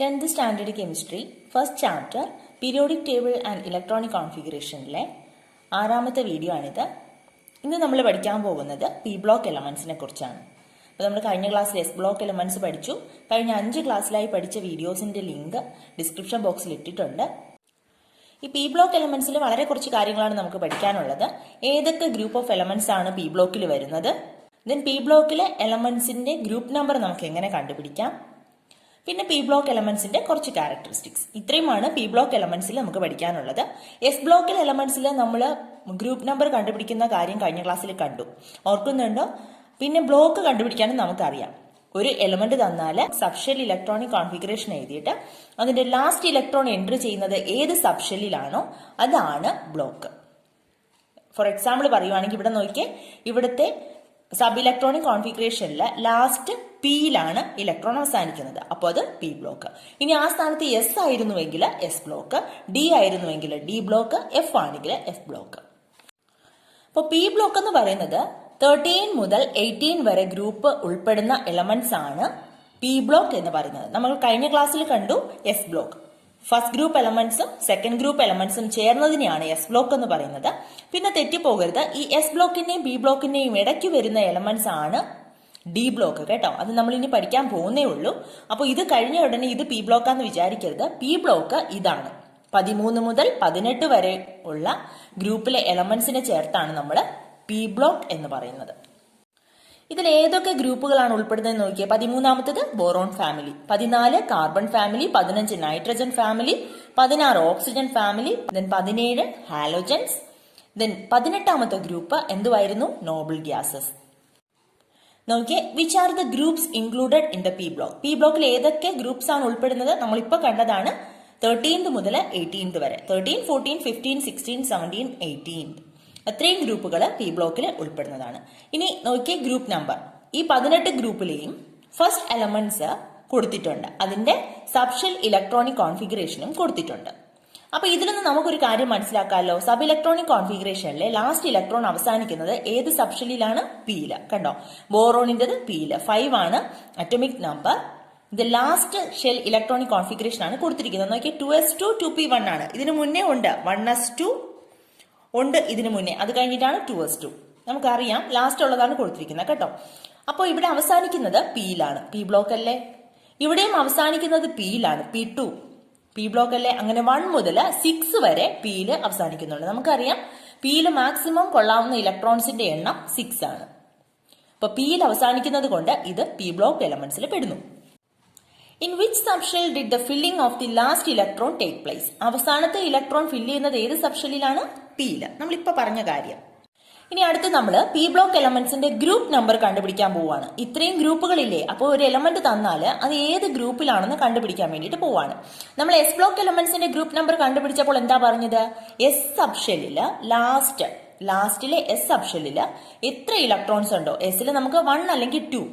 10th standard chemistry first chapter periodic table and electronic കോൺഫിഗറേഷനിലെ 6ാമത്തെ video ആണിത്. ഇന്ന് നമ്മൾ പഠിക്കാൻ പോകുന്നത് പി ബ്ലോക്ക് എലമെന്റ്സിനെ കുറിച്ചാണ്. അപ്പോൾ നമ്മൾ കഴിഞ്ഞ ക്ലാസ്സിൽ എസ് ബ്ലോക്ക് എലമെന്റ്സ് പഠിച്ചു. കഴിഞ്ഞ 5 ക്ലാസ്സിലായി പഠിച്ച വീഡിയോസിന്റെ ലിങ്ക് ഡിസ്ക്രിപ്ഷൻ ബോക്സിൽ ഇട്ടിട്ടുണ്ട്. ഈ പി ബ്ലോക്ക് എലമെന്റ്സിൽ വളരെ കുറച്ച് കാര്യങ്ങളാണ് നമുക്ക് പഠിക്കാനുള്ളത്. ഏതൊക്കെ ഗ്രൂപ്പ് ഓഫ് എലമെന്റ്സ് ആണ് പി ബ്ലോക്കിൽ വരുന്നത്, ദെൻ പി ബ്ലോക്കിലെ എലമെന്റ്സിന്റെ ഗ്രൂപ്പ് നമ്പർ നമുക്ക് എങ്ങനെ കണ്ടുപിടിക്കാം, പിന്നെ പി ബ്ലോക്ക് എലമെന്റ്സിന്റെ കുറച്ച് ക്യാരക്ടറിസ്റ്റിക്സ്. ഇത്രയുമാണ് പി ബ്ലോക്ക് എലമെന്റ്സിൽ നമുക്ക് പഠിക്കാനുള്ളത്. എസ് ബ്ലോക്കിൽ എലമെന്റ്സിൽ നമ്മൾ ഗ്രൂപ്പ് നമ്പർ കണ്ടുപിടിക്കുന്ന കാര്യം കഴിഞ്ഞ ക്ലാസ്സിൽ കണ്ടു, ഓർക്കുന്നുണ്ടോ? പിന്നെ ബ്ലോക്ക് കണ്ടുപിടിക്കാനും നമുക്കറിയാം. ഒരു എലമെന്റ് തന്നാൽ സബ്ഷെൽ ഇലക്ട്രോണിക് കോൺഫിഗറേഷൻ എഴുതിയിട്ട് അതിന്റെ ലാസ്റ്റ് ഇലക്ട്രോൺ എൻട്രി ചെയ്യുന്നത് ഏത് സബ്ഷെല്ലിലാണോ അതാണ് ബ്ലോക്ക്. ഫോർ എക്സാമ്പിൾ പറയുവാണെങ്കിൽ ഇവിടെ നോക്കിയേ, ഇവിടുത്തെ സബ് ഇലക്ട്രോണിക് കോൺഫിഗറേഷനിൽ ലാസ്റ്റ് പിയിലാണ് ഇലക്ട്രോൺ അവസാനിക്കുന്നത്, അപ്പോൾ അത് പി ബ്ലോക്ക്. ഇനി ആ സ്ഥാനത്ത് എസ് ആയിരുന്നുവെങ്കിൽ എസ് ബ്ലോക്ക്, ഡി ആയിരുന്നുവെങ്കിൽ ഡി ബ്ലോക്ക്, എഫ് ആണെങ്കിൽ എഫ് ബ്ലോക്ക്. അപ്പോൾ പി ബ്ലോക്ക് എന്ന് പറയുന്നത് 13 മുതൽ 18 വരെ ഗ്രൂപ്പ് ഉൾപ്പെടുന്ന എലമെന്റ്സ് ആണ് പി ബ്ലോക്ക് എന്ന് പറയുന്നത്. നമ്മൾ കഴിഞ്ഞ ക്ലാസ്സിൽ കണ്ടു എസ് ബ്ലോക്ക്. ഫസ്റ്റ് ഗ്രൂപ്പ് എലമെന്റ്സും സെക്കൻഡ് ഗ്രൂപ്പ് എലമെന്റ്സും ചേർന്നതിനെയാണ് എസ് ബ്ലോക്ക് എന്ന് പറയുന്നത്. പിന്നെ തെറ്റിപ്പോകരുത്, ഈ എസ് ബ്ലോക്കിന്റെയും ബി ബ്ലോക്കിന്റെയും ഇടയ്ക്ക് വരുന്ന എലമെന്റ്സ് ആണ് ഡി ബ്ലോക്ക് കേട്ടോ. അത് നമ്മൾ ഇനി പഠിക്കാൻ പോകുന്നേ ഉള്ളൂ. അപ്പോൾ ഇത് കഴിഞ്ഞ ഉടനെ ഇത് പി ബ്ലോക്കാന്ന് വിചാരിക്കരുത്. പി ബ്ലോക്ക് ഇതാണ്. 13 മുതൽ 18 വരെ ഉള്ള ഗ്രൂപ്പിലെ എലമെന്റ്സിനെ ചേർത്താണ് നമ്മൾ പി ബ്ലോക്ക് എന്ന് പറയുന്നത്. ഇതിൽ ഏതൊക്കെ ഗ്രൂപ്പുകളാണ് ഉൾപ്പെടുന്നത് നോക്കിയേ. 13ാമത്തത് boron family, 14 carbon family, 15 nitrogen family, 16 oxygen family, then 17 halogens, then 18ാമത്തെ ഗ്രൂപ്പ് എന്തുവായിരുന്നു? Noble gases. നോക്കിയേ, which are the groups included in the P block. P ബ്ലോക്കിൽ ഏതൊക്കെ ഗ്രൂപ്പ്സ് ആണ് ഉൾപ്പെടുന്നത് നമ്മളിപ്പോ കണ്ടതാണ്. 13th മുതൽ 18th വരെ, 13, 14, 15, 16, 17, 18 അത്രയും ഗ്രൂപ്പുകൾ പി ബ്ലോക്കിൽ ഉൾപ്പെടുന്നതാണ്. ഇനി നോക്കിയേ ഗ്രൂപ്പ് നമ്പർ. ഈ 18 ഗ്രൂപ്പിലെയും ഫസ്റ്റ് എലമെന്റ്സ് കൊടുത്തിട്ടുണ്ട്, അതിന്റെ സബ്ഷെൽ ഇലക്ട്രോണിക് കോൺഫിഗറേഷനും കൊടുത്തിട്ടുണ്ട്. അപ്പൊ ഇതിൽ നിന്ന് നമുക്കൊരു കാര്യം മനസ്സിലാക്കാമല്ലോ. സബ് ഇലക്ട്രോണിക് കോൺഫിഗറേഷനിലെ ലാസ്റ്റ് ഇലക്ട്രോൺ അവസാനിക്കുന്നത് ഏത് സബ്ഷെല്ലിലാണ്? പിയില്. കണ്ടോ, ബോറോണിന്റെത് പിയില് 5 ആണ് അറ്റോമിക് നമ്പർ. ഇത് ലാസ്റ്റ് ഷെൽ ഇലക്ട്രോണിക് കോൺഫിഗറേഷൻ ആണ് കൊടുത്തിരിക്കുന്നത്. നോക്കിയാൽ 2s2 2p1 ആണ്. ഇതിനു മുന്നേ ഉണ്ട് 1s2 ഉണ്ട്, ഇതിനു മുന്നേ. അത് കഴിഞ്ഞിട്ടാണ് 2s2. നമുക്കറിയാം, ലാസ്റ്റ് ഉള്ളതാണ് കൊടുത്തിരിക്കുന്നത് കേട്ടോ. അപ്പോൾ ഇവിടെ അവസാനിക്കുന്നത് പിയിലാണ്. പി ബ്ലോക്ക് അല്ലേ? ഇവിടെയും അവസാനിക്കുന്നത് പിയിലാണ്, P2 പി ബ്ലോക്ക് അല്ലേ? അങ്ങനെ 1 മുതൽ 6 വരെ പിയില് അവസാനിക്കുന്നുണ്ട്. നമുക്കറിയാം പിയില് മാക്സിമം കൊള്ളാവുന്ന ഇലക്ട്രോൺസിന്റെ എണ്ണം 6 ആണ്. അപ്പൊ പിയിൽ അവസാനിക്കുന്നത് കൊണ്ട് ഇത് പി ബ്ലോക്ക് എലമെന്റ്സിൽ പെടുന്നു. In which subshell did the filling of the last electron take place. അവസാനത്തെ ഇലക്ട്രോൺ ഫില്ല് ചെയ്യുന്നത് ഏത് സബ്ഷെല്ലിലാണ്? പിയില്. നമ്മളിപ്പോ പറഞ്ഞ കാര്യം. ഇനി അടുത്ത് നമ്മൾ പി ബ്ലോക്ക് എലമെന്റ്സിന്റെ ഗ്രൂപ്പ് നമ്പർ കണ്ടുപിടിക്കാൻ പോവാണ്. ഇത്രയും ഗ്രൂപ്പുകളില്ലേ, അപ്പോൾ ഒരു എലമെന്റ് തന്നാൽ അത് ഏത് ഗ്രൂപ്പിലാണെന്ന് കണ്ടുപിടിക്കാൻ വേണ്ടിയിട്ട് പോവാണ്. നമ്മൾ എസ് ബ്ലോക്ക് എലമെന്റ്സിന്റെ ഗ്രൂപ്പ് നമ്പർ കണ്ടുപിടിച്ചപ്പോൾ എന്താ പറഞ്ഞത്? എസ് സബ്ഷെല്ലില് ലാസ്റ്റിലെ എസ് സബ്ഷെല്ലില് എത്ര ഇലക്ട്രോൺസ് ഉണ്ടോ, എസിൽ നമുക്ക് 1 അല്ലെങ്കിൽ 2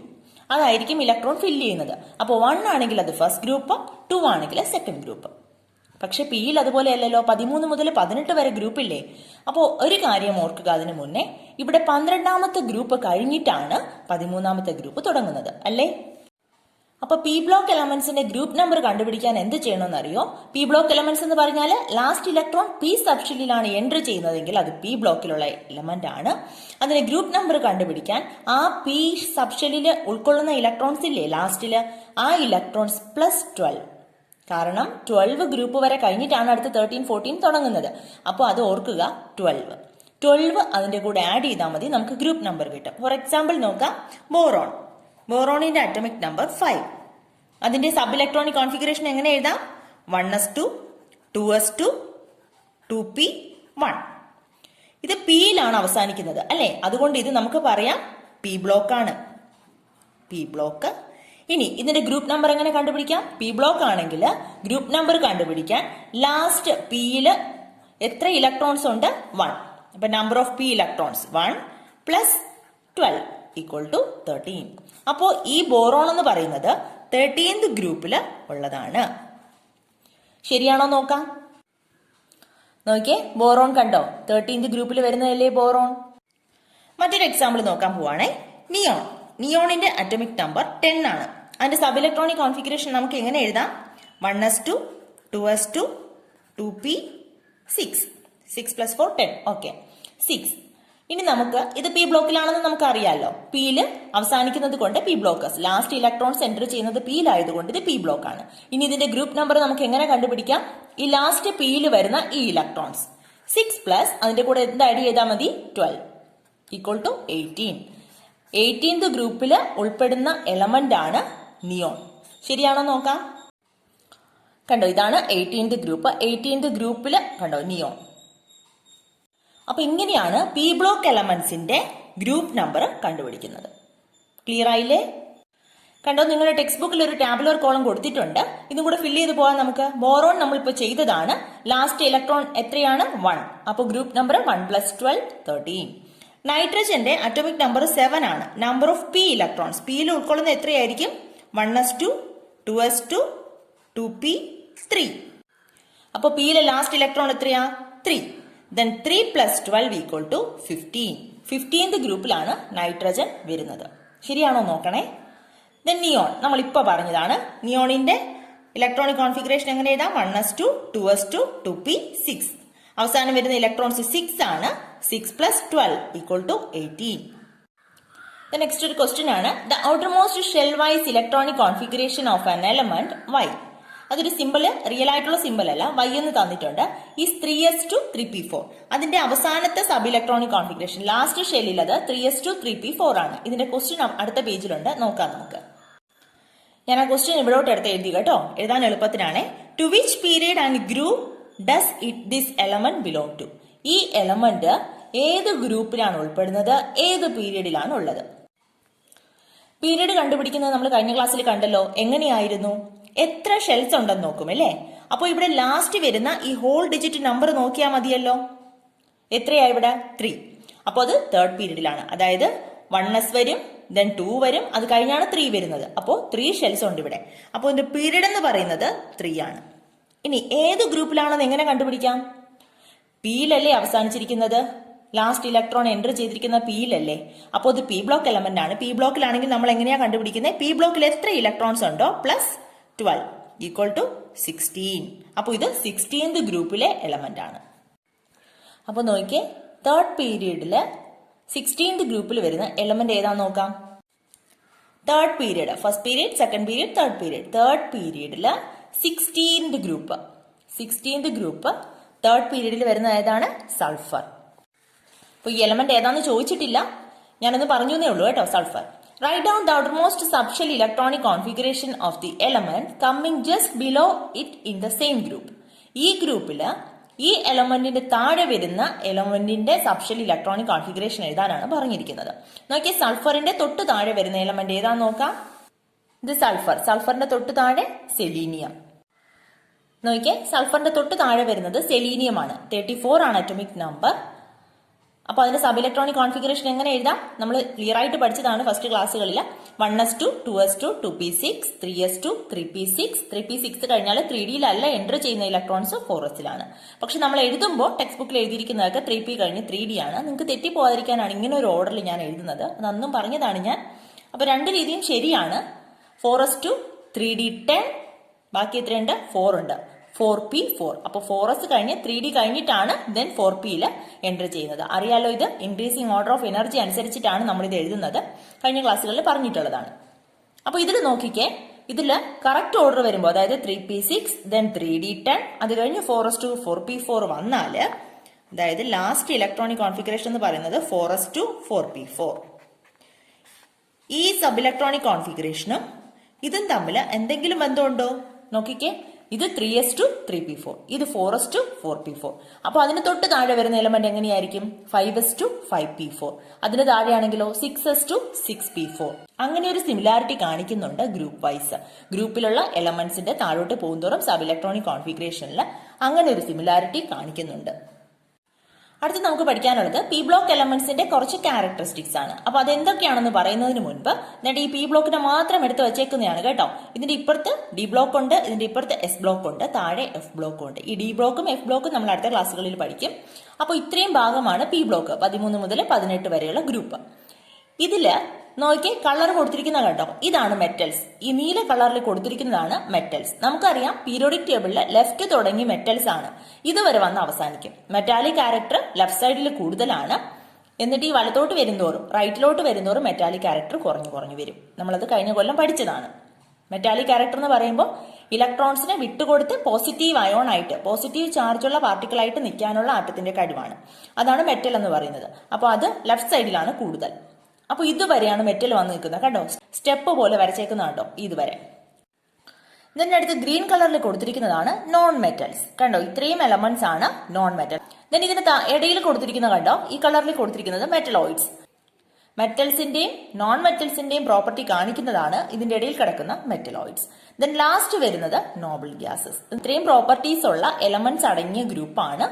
അതായിരിക്കും ഇലക്ട്രോൺ ഫില്ല് ചെയ്യുന്നത്. അപ്പോൾ 1 ആണെങ്കിൽ അത് ഫസ്റ്റ് ഗ്രൂപ്പ്, 2 ആണെങ്കിൽ സെക്കൻഡ് ഗ്രൂപ്പ്. പക്ഷെ പിയിൽ അതുപോലെ അല്ലല്ലോ. 13 മുതൽ 18 വരെ ഗ്രൂപ്പില്ലേ. അപ്പോൾ ഒരു കാര്യം ഓർക്കുക, അതിനു മുന്നേ ഇവിടെ 12ാമത്തെ ഗ്രൂപ്പ് കഴിഞ്ഞിട്ടാണ് 13ാമത്തെ ഗ്രൂപ്പ് തുടങ്ങുന്നത് അല്ലേ? അപ്പൊ പി ബ്ലോക്ക് എലമെന്റ്സിന്റെ ഗ്രൂപ്പ് നമ്പർ കണ്ടുപിടിക്കാൻ എന്ത് ചെയ്യണമെന്ന് അറിയോ? പി ബ്ലോക്ക് എലമെന്റ്സ് എന്ന് പറഞ്ഞാൽ ലാസ്റ്റ് ഇലക്ട്രോൺ പി സബ്ഷെല്ലിലാണ് എൻട്രി ചെയ്യുന്നതെങ്കിൽ അത് പി ബ്ലോക്കിലുള്ള എലമെന്റ് ആണ്. അതിന് ഗ്രൂപ്പ് നമ്പർ കണ്ടുപിടിക്കാൻ ആ പി സബ്ഷെല്ലില് ഉൾക്കൊള്ളുന്ന ഇലക്ട്രോൺസ് ഇല്ലേ ലാസ്റ്റില്, ആ ഇലക്ട്രോൺസ് പ്ലസ് 12. കാരണം 12 ഗ്രൂപ്പ് വരെ കഴിഞ്ഞിട്ടാണ് അടുത്ത 13, 14 തുടങ്ങുന്നത്. അപ്പോൾ അത് ഓർക്കുക, 12 അതിന്റെ കൂടെ ആഡ് ചെയ്താൽ മതി, നമുക്ക് ഗ്രൂപ്പ് നമ്പർ കിട്ടും. ഫോർ എക്സാമ്പിൾ നോക്കാം, ബോറോണിന്റെ അറ്റോമിക് നമ്പർ 5. അതിന്റെ സബ് ഇലക്ട്രോണിക് കോൺഫിഗറേഷൻ എങ്ങനെ എഴുതാം? 1s2 2s2 2p1. ഇത് പിയിലാണ് അവസാനിക്കുന്നത് അല്ലെ? അതുകൊണ്ട് ഇത് നമുക്ക് പറയാം പി ബ്ലോക്കാണ്. P block. ഇനി ഇതിന്റെ ഗ്രൂപ്പ് നമ്പർ എങ്ങനെ കണ്ടുപിടിക്കാം? പി ബ്ലോക്ക് ആണെങ്കിൽ ഗ്രൂപ്പ് നമ്പർ കണ്ടുപിടിക്കാൻ ലാസ്റ്റ് പിയില് എത്ര ഇലക്ട്രോൺസ് ഉണ്ട്? 1. അപ്പൊ number of P electrons 1 plus 12 equal to 13. അപ്പോ ഈ ബോറോൺ എന്ന് പറയുന്നത് 13th ഗ്രൂപ്പില് ഉള്ളതാണ്. ശരിയാണോ നോക്കാം. നോക്കിയേ, ബോറോൺ കണ്ടോ, 13th ഗ്രൂപ്പിൽ വരുന്നതല്ലേ ബോറോൺ. മറ്റൊരു എക്സാമ്പിൾ നോക്കാൻ പോവാണേ. നിയോണിന്റെ അറ്റോമിക് നമ്പർ 10 ആണ്. അതിന്റെ സബ് ഇലക്ട്രോണിക് കോൺഫിഗറേഷൻ നമുക്ക് എങ്ങനെ എഴുതാം? 1s2, 2s2, 2p, 6. 6 plus 4, 10. Okay, 6. ഇനി നമുക്ക് ഇത് പി ബ്ലോക്കിലാണെന്ന് നമുക്ക് അറിയാമല്ലോ. പിയിൽ അവസാനിക്കുന്നത് കൊണ്ട് P blockers, last electrons enter ചെയ്യുന്നത് പിയിലായതുകൊണ്ട് ഇത് പി ബ്ലോക്ക് ആണ്. ഇനി ഇതിന്റെ ഗ്രൂപ്പ് നമ്പർ നമുക്ക് എങ്ങനെ കണ്ടുപിടിക്കാം? ഈ ലാസ്റ്റ് പിയിൽ വരുന്ന ഈ ഇലക്ട്രോൺസ് 6 പ്ലസ് അതിന്റെ കൂടെ എന്ത് ആഡ് ചെയ്താൽ മതി? 12 ഈക്വൽ ടു 18. 18th ഗ്രൂപ്പിൽ ഉൾപ്പെടുന്ന എലമെന്റ് ആണ് നിയോൺ. ശരിയാണോ നോക്കാം. കണ്ടോ, ഇതാണ് 18th ഗ്രൂപ്പ്. 18th ഗ്രൂപ്പിൽ കണ്ടോ നിയോൺ. അപ്പൊ ഇങ്ങനെയാണ് പി ബ്ലോക്ക് എലമെന്റ്സിന്റെ ഗ്രൂപ്പ് നമ്പർ കണ്ടുപിടിക്കുന്നത്. ക്ലിയർ ആയില്ലേ? കണ്ടോ, നിങ്ങളുടെ ടെക്സ്റ്റ് ബുക്കിൽ ഒരു ടാബുലർ കോളം കൊടുത്തിട്ടുണ്ട്. ഇതും കൂടെ ഫില്ല് ചെയ്ത് പോകാൻ നമുക്ക്. ബോറോൺ നമ്മളിപ്പോൾ ചെയ്തതാണ്. ലാസ്റ്റ് ഇലക്ട്രോൺ എത്രയാണ്? 1. അപ്പോൾ ഗ്രൂപ്പ് നമ്പർ 1 + 12 13. നൈട്രജന്റെ അറ്റോമിക് നമ്പർ 7 ആണ്. നമ്പർ ഓഫ് പി ഇലക്ട്രോൺസ്, പിയിൽ ഉൾക്കൊള്ളുന്ന എത്രയായിരിക്കും? 1s2, 2s2, 2p, 3. അപ്പോൾ പിയിലെ ലാസ്റ്റ് ഇലക്ട്രോൺ എത്രയാ? 3. Then 3 + 12 equal to 15. 15th ഗ്രൂപ്പിലാണ് നൈട്രജൻ വരുന്നത്. ശരിയാണോ നോക്കണേ. ദെൻ നിയോൺ നമ്മളിപ്പോൾ പറഞ്ഞതാണ്. നിയോണിന്റെ ഇലക്ട്രോണിക് കോൺഫിഗറേഷൻ എങ്ങനെ എഴുതാം? 1s2, 2s2, 2p, 6. അവസാനം വരുന്ന ഇലക്ട്രോൺസ് 6 ആണ്. 6 + 12 ഈക്വൽ ടു 18. നെക്സ്റ്റ് ഒരു ക്വസ്റ്റ്യൻ ആണ്. The outermost shell wise electronic configuration of an element Y. അതൊരു സിമ്പിള്, റിയൽ ആയിട്ടുള്ള സിമ്പിൾ അല്ല, വൈ എന്ന് തന്നിട്ടുണ്ട്. Is 3s2, 3p4. അതിന്റെ അവസാനത്തെ സബ് ഇലക്ട്രോണിക് കോൺഫിഗറേഷൻ ലാസ്റ്റ് ഷെല്ലിൽ അത് 3s2, 3p4 ആണ്. ഇതിന്റെ ക്വസ്റ്റ്യൻ അടുത്ത പേജിലുണ്ട്, നോക്കാം നമുക്ക്. ഞാൻ ആ ക്വസ്റ്റ്യൻ ഇവിടോട്ട് എടുത്ത് എഴുതി കേട്ടോ, എഴുതാൻ എളുപ്പത്തിനാണ്. To which period and group does it this element belong to. ഈ എലമെന്റ് ഏത് ഗ്രൂപ്പിലാണ് ഉൾപ്പെടുന്നത്, ഏത് പീരീഡിലാണ് ഉള്ളത്? പീരീഡ് കണ്ടുപിടിക്കുന്നത് നമ്മൾ കഴിഞ്ഞ ക്ലാസ്സിൽ കണ്ടല്ലോ. എങ്ങനെയായിരുന്നു? എത്ര ഷെൽസ് ഉണ്ടെന്ന് നോക്കും അല്ലേ. അപ്പോൾ ഇവിടെ ലാസ്റ്റ് വരുന്ന ഈ ഹോൾ ഡിജിറ്റ് നമ്പർ നോക്കിയാൽ മതിയല്ലോ. എത്രയാ ഇവിടെ? 3. അപ്പോൾ അത് തേർഡ് പീരീഡിലാണ്. അതായത് 1s വരും, ദെൻ 2 വരും, അത് കഴിഞ്ഞാണ് 3 വരുന്നത്. അപ്പോൾ 3 ഷെൽസ് ഉണ്ട് ഇവിടെ. അപ്പോൾ ഇതിന്റെ പീരീഡ് എന്ന് പറയുന്നത് 3 ആണ്. ഇനി ഏത് ഗ്രൂപ്പിലാണെന്ന് എങ്ങനെ കണ്ടുപിടിക്കാം? പിയിലല്ലേ അവസാനിച്ചിരിക്കുന്നത്. ലാസ്റ്റ് ഇലക്ട്രോൺ എൻ്റർ ചെയ്തിരിക്കുന്ന പിയിലല്ലേ. അപ്പോൾ ഇത് പി ബ്ലോക്ക് എലമെന്റ് ആണ്. പി ബ്ലോക്കിലാണെങ്കിൽ നമ്മൾ എങ്ങനെയാ കണ്ടുപിടിക്കുന്നത്? പി ബ്ലോക്കിൽ എത്ര ഇലക്ട്രോൺസ് ഉണ്ടോ പ്ലസ് 12 ഈക്വൽ ടു 16. അപ്പോൾ ഇത് 16th ഗ്രൂപ്പിലെ എലമെന്റ് ആണ്. അപ്പോൾ നോക്കിയേ, തേർഡ് പീരീഡില് 16th ഗ്രൂപ്പിൽ വരുന്ന എലമെന്റ് ഏതാന്ന് നോക്കാം. Third period, first period, second period, third period. Third പീരീഡില് 16th group. 16th group third പീരീഡിൽ വരുന്ന ഏതാണ്? സൾഫർ. അപ്പോൾ ഈ എലമെന്റ് ഏതാന്ന് ചോദിച്ചിട്ടില്ല, ഞാനൊന്ന് പറഞ്ഞേ ഉള്ളൂ കേട്ടോ. Sulphur. Write down the outermost subshell electronic configuration of the element coming just below it in the same group. ഈ ഗ്രൂപ്പില് ഈ എലമെന്റിന്റെ താഴെ വരുന്ന എലമെന്റിന്റെ സബ്ഷെൽ ഇലക്ട്രോണിക് കോൺഫിഗറേഷൻ എഴുതാനാണ് പറഞ്ഞിരിക്കുന്നത്. നോക്കിയേ, സൾഫറിന്റെ തൊട്ട് താഴെ വരുന്ന എലമെന്റ് ഏതാന്ന് നോക്കാം. ഇത് സൾഫർ. സൾഫറിന്റെ തൊട്ട് താഴെ സെലീനിയം. നോക്കിയേ, സൾഫറിന്റെ തൊട്ട് താഴെ വരുന്നത് സെലീനിയം ആണ്. 34 ആണ് അറ്റോമിക് നമ്പർ. അപ്പോൾ അതിന്റെ സബ് ഇലക്ട്രോണിക് കോൺഫിഗറേഷൻ എങ്ങനെ എഴുതാം? നമ്മൾ ക്ലിയർ ആയിട്ട് പഠിച്ചതാണ് ഫസ്റ്റ് ക്ലാസ്സുകളിൽ. 1s2, 2s2, 2p6, 3s2, 3p6. 3p6 കഴിഞ്ഞാൽ 3dയിലല്ല എൻ്റർ ചെയ്യുന്ന ഇലക്ട്രോൺസ് 4sലാണ്. പക്ഷെ നമ്മൾ എഴുതുമ്പോൾ ടെക്സ്റ്റ് ബുക്കിൽ എഴുതിയിരിക്കുന്നതൊക്കെ 3p കഴിഞ്ഞ് 3d ആണ്. നിങ്ങൾക്ക് തെറ്റിപ്പോകാതിരിക്കാനാണ് ഇങ്ങനെ ഒരു ഓർഡറിൽ ഞാൻ എഴുതുന്നത്. അതൊന്നും പറഞ്ഞതാണ് ഞാൻ. അപ്പോൾ രണ്ട് രീതിയും ശരിയാണ്. 4s2, 3d10, ബാക്കി എത്രയുണ്ട്? 4 ഉണ്ട്. 4p4. അപ്പോൾ 4s കഴിഞ്ഞ് 3d കഴിഞ്ഞിട്ടാണ് ദെൻ 4pയിൽ എൻ്റർ ചെയ്യുന്നത്. അറിയാലോ, ഇത് ഇൻക്രീസിങ് ഓർഡർ ഓഫ് എനർജി അനുസരിച്ചിട്ടാണ് നമ്മൾ ഇത് എഴുതുന്നത്. കഴിഞ്ഞ ക്ലാസ്സുകളിൽ പറഞ്ഞിട്ടുള്ളതാണ്. അപ്പോൾ ഇതിൽ നോക്കിക്കേ, ഇതിൽ കറക്റ്റ് ഓർഡർ വരുമ്പോൾ, അതായത് 3p6, ദെൻ 3d10, അത് കഴിഞ്ഞ് 4s2, 4p4 വന്നാൽ, അതായത് ലാസ്റ്റ് ഇലക്ട്രോണിക് കോൺഫിഗറേഷൻ എന്ന് പറയുന്നത് 4s2, 4p4. ഈ സബ് ഇലക്ട്രോണിക് കോൺഫിഗറേഷനും ഇതും തമ്മിൽ എന്തെങ്കിലും ബന്ധമുണ്ടോ നോക്കിക്കേ. ഇത് 3s2, 3p4, ഇത് 4s2, 4p4. അപ്പോൾ അതിന് തൊട്ട് താഴെ വരുന്ന എലമെന്റ് എങ്ങനെയായിരിക്കും? 5s2, 5p4. അതിന് താഴെയാണെങ്കിലോ 6s2, 6p4. അങ്ങനെ ഒരു സിമിലാരിറ്റി കാണിക്കുന്നുണ്ട് ഗ്രൂപ്പ് വൈസ്. ഗ്രൂപ്പിലുള്ള എലമെന്റ്സിന്റെ താഴോട്ട് പോകുന്തോറും സബ് ഇലക്ട്രോണിക് കോൺഫിഗറേഷനിൽ അങ്ങനെ ഒരു സിമിലാരിറ്റി കാണിക്കുന്നുണ്ട്. അടുത്ത് നമുക്ക് പഠിക്കാനുള്ളത് പി ബ്ലോക്ക് എലമെന്റ്സിന്റെ കുറച്ച് ക്യാരക്ടറിസ്റ്റിക്സ് ആണ്. അപ്പൊ അതെന്തൊക്കെയാണെന്ന് പറയുന്നതിന് മുൻപ് എന്നിട്ട് ഈ പി ബ്ലോക്കിനെ മാത്രം എടുത്ത് വെച്ചേക്കുന്നതാണ് കേട്ടോ. ഇതിന്റെ ഇപ്പുറത്ത് ഡി ബ്ലോക്ക് ഉണ്ട്, ഇതിന്റെ ഇപ്പുറത്ത് എസ് ബ്ലോക്ക് ഉണ്ട്, താഴെ എഫ് ബ്ലോക്ക് ഉണ്ട്. ഈ ഡി ബ്ലോക്കും എഫ് ബ്ലോക്കും നമ്മൾ അടുത്ത ക്ലാസ്സുകളിൽ പഠിക്കും. അപ്പോൾ ഇത്രയും ഭാഗമാണ് പി ബ്ലോക്ക്, 13 മുതൽ 18 വരെയുള്ള ഗ്രൂപ്പ്. ഇതില് നോക്കി കളർ കൊടുത്തിരിക്കുന്ന കണ്ടോ, ഇതാണ് മെറ്റൽസ്. ഈ നീല കളറിൽ കൊടുത്തിരിക്കുന്നതാണ് മെറ്റൽസ്. നമുക്കറിയാം പീരിയോഡിക് ടേബിളിൽ ലെഫ്റ്റ് തുടങ്ങി മെറ്റൽസ് ആണ് ഇതുവരെ വന്ന് അവസാനിക്കും. മെറ്റാലിക് ക്യാരക്ടർ ലെഫ്റ്റ് സൈഡിൽ കൂടുതലാണ്. എന്നിട്ട് ഈ വലത്തോട്ട് വരുന്നോറും റൈറ്റിലോട്ട് വരുന്നോറും മെറ്റാലിക് ക്യാരക്ടർ കുറഞ്ഞു കുറഞ്ഞു വരും. നമ്മളത് കഴിഞ്ഞ കൊല്ലം പഠിച്ചതാണ്. മെറ്റാലിക് ക്യാരക്ടർ എന്ന് പറയുമ്പോൾ ഇലക്ട്രോൺസിനെ വിട്ടുകൊടുത്ത് പോസിറ്റീവ് അയോൺ ആയിട്ട്, പോസിറ്റീവ് ചാർജുള്ള പാർട്ടിക്കിൾ ആയിട്ട് നിൽക്കാനുള്ള ആറ്റത്തിന്റെ കഴിവാണ്. അതാണ് മെറ്റൽ എന്ന് പറയുന്നത്. അപ്പോൾ അത് ലെഫ്റ്റ് സൈഡിലാണ് കൂടുതൽ. അപ്പോൾ ഇതുവരെയാണ് മെറ്റൽ വന്ന് നിൽക്കുന്നത് കണ്ടോ, സ്റ്റെപ്പ് പോലെ വരച്ചേക്കുന്ന കണ്ടോ ഇതുവരെ. ഇതിന്റെ അടുത്ത് ഗ്രീൻ കളറിൽ കൊടുത്തിരിക്കുന്നതാണ് നോൺ മെറ്റൽസ്. കണ്ടോ, ഇത്രയും എലമെന്റ്സ് ആണ് നോൺ മെറ്റൽ. ദെൻ ഇതിന് ഇടയിൽ കൊടുത്തിരിക്കുന്ന കണ്ടോ, ഈ കളറിൽ കൊടുത്തിരിക്കുന്നത് മെറ്റലോയിഡ്സ്. മെറ്റൽസിന്റെയും നോൺ മെറ്റൽസിന്റെയും പ്രോപ്പർട്ടി കാണിക്കുന്നതാണ് ഇതിന്റെ ഇടയിൽ കിടക്കുന്ന മെറ്റലോയിഡ്സ്. ദെൻ ലാസ്റ്റ് വരുന്നത് നോബിൾ ഗ്യാസസ്. ഇത്രയും പ്രോപ്പർട്ടീസ് ഉള്ള എലമെന്റ്സ് അടങ്ങിയ ഗ്രൂപ്പാണ്